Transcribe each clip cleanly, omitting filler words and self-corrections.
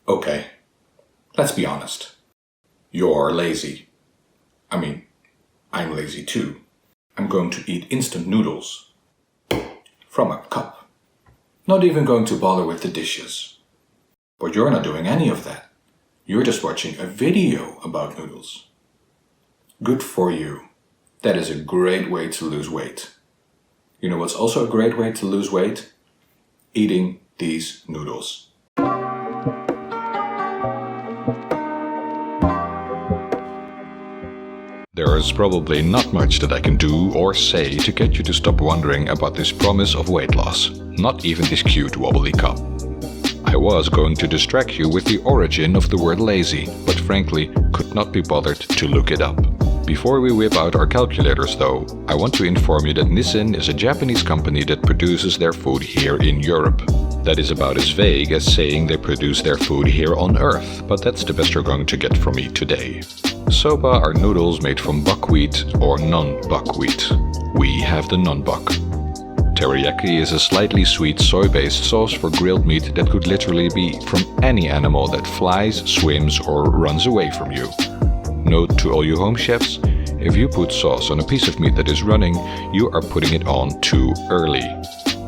Okay, let's be honest. You're lazy. I mean, I'm lazy too. I'm going to eat instant noodles from a cup. Not even going to bother with the dishes. But you're not doing any of that. You're just watching a video about noodles. Good for you. That is a great way to lose weight. You know what's also a great way to lose weight? Eating these noodles. There is probably not much that I can do or say to get you to stop wondering about this promise of weight loss. Not even this cute wobbly cup. I was going to distract you with the origin of the word lazy, but frankly could not be bothered to look it up. Before we whip out our calculators though, I want to inform you that Nissin is a Japanese company that produces their food here in Europe. That is about as vague as saying they produce their food here on Earth, but that's the best you're going to get from me today. Soba are noodles made from buckwheat or non-buckwheat. We have the non-buck. Teriyaki is a slightly sweet soy-based sauce for grilled meat that could literally be from any animal that flies, swims or runs away from you. Note to all you home chefs, if you put sauce on a piece of meat that is running, you are putting it on too early.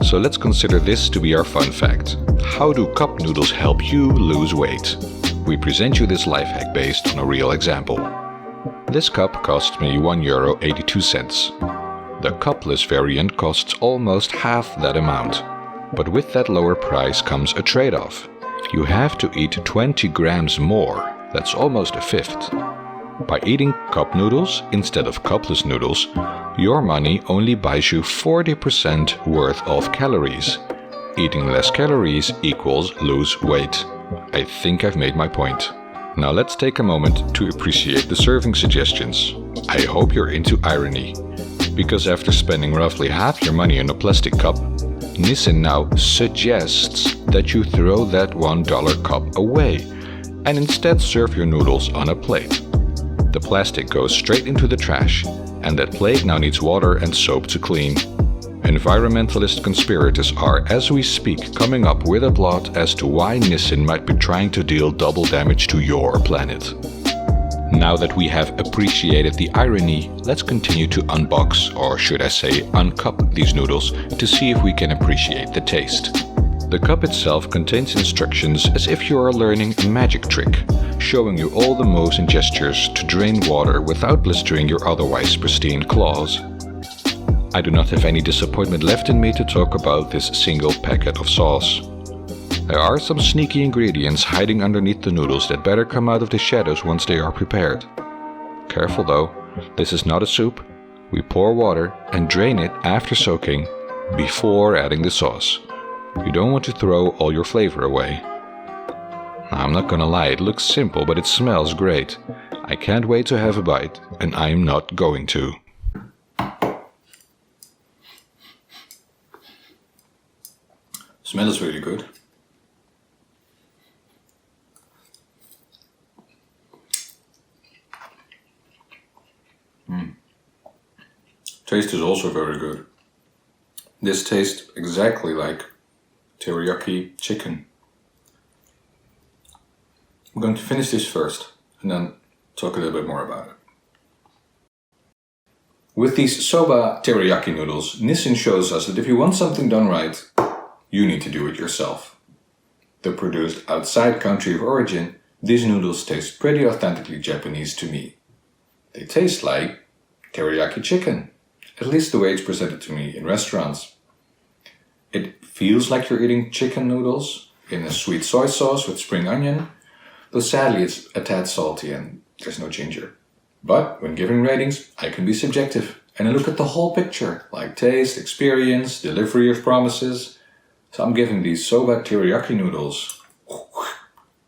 So let's consider this to be our fun fact. How do cup noodles help you lose weight? We present you this life hack based on a real example. This cup cost me €1.82. The cupless variant costs almost half that amount. But with that lower price comes a trade-off. You have to eat 20 grams more, that's almost a fifth. By eating cup noodles instead of cupless noodles, your money only buys you 40% worth of calories. Eating less calories equals lose weight. I think I've made my point. Now let's take a moment to appreciate the serving suggestions. I hope you're into irony. Because after spending roughly half your money in a plastic cup, Nissin now suggests that you throw that $1 cup away and instead serve your noodles on a plate. The plastic goes straight into the trash, and that plate now needs water and soap to clean. Environmentalist conspirators are, as we speak, coming up with a plot as to why Nissin might be trying to deal double damage to your planet. Now that we have appreciated the irony, let's continue to unbox, or should I say uncup these noodles to see if we can appreciate the taste. The cup itself contains instructions as if you are learning a magic trick, showing you all the moves and gestures to drain water without blistering your otherwise pristine claws. I do not have any disappointment left in me to talk about this single packet of sauce. There are some sneaky ingredients hiding underneath the noodles that better come out of the shadows once they are prepared. Careful though, this is not a soup. We pour water and drain it after soaking, before adding the sauce. You don't want to throw all your flavor away. I'm not gonna lie, it looks simple, but it smells great. I can't wait to have a bite, and I'm not going to. Smell is really good. Taste is also very good. This tastes exactly like teriyaki chicken. I'm going to finish this first and then talk a little bit more about it. With these Soba teriyaki noodles, Nissin shows us that if you want something done right, you need to do it yourself. Though produced outside country of origin, these noodles taste pretty authentically Japanese to me. They taste like teriyaki chicken, at least the way it's presented to me in restaurants. It feels like you're eating chicken noodles in a sweet soy sauce with spring onion, though sadly it's a tad salty and there's no ginger. But when giving ratings, I can be subjective and I look at the whole picture, like taste, experience, delivery of promises. So I'm giving these Soba teriyaki noodles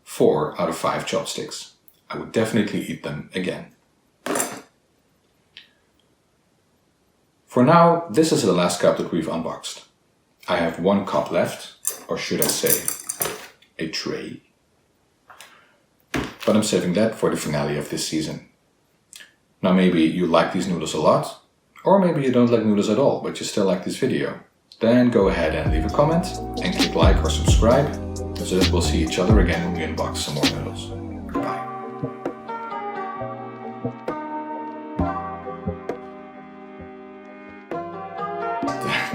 4 out of 5 chopsticks. I would definitely eat them again. For now, this is the last cup that we've unboxed. I have 1 cup left, or should I say, a tray. But I'm saving that for the finale of this season. Now maybe you like these noodles a lot, or maybe you don't like noodles at all, but you still like this video. Then go ahead and leave a comment and click like or subscribe. so that we'll see each other again when we unbox some more noodles. Goodbye.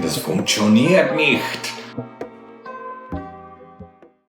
Das funktioniert nicht.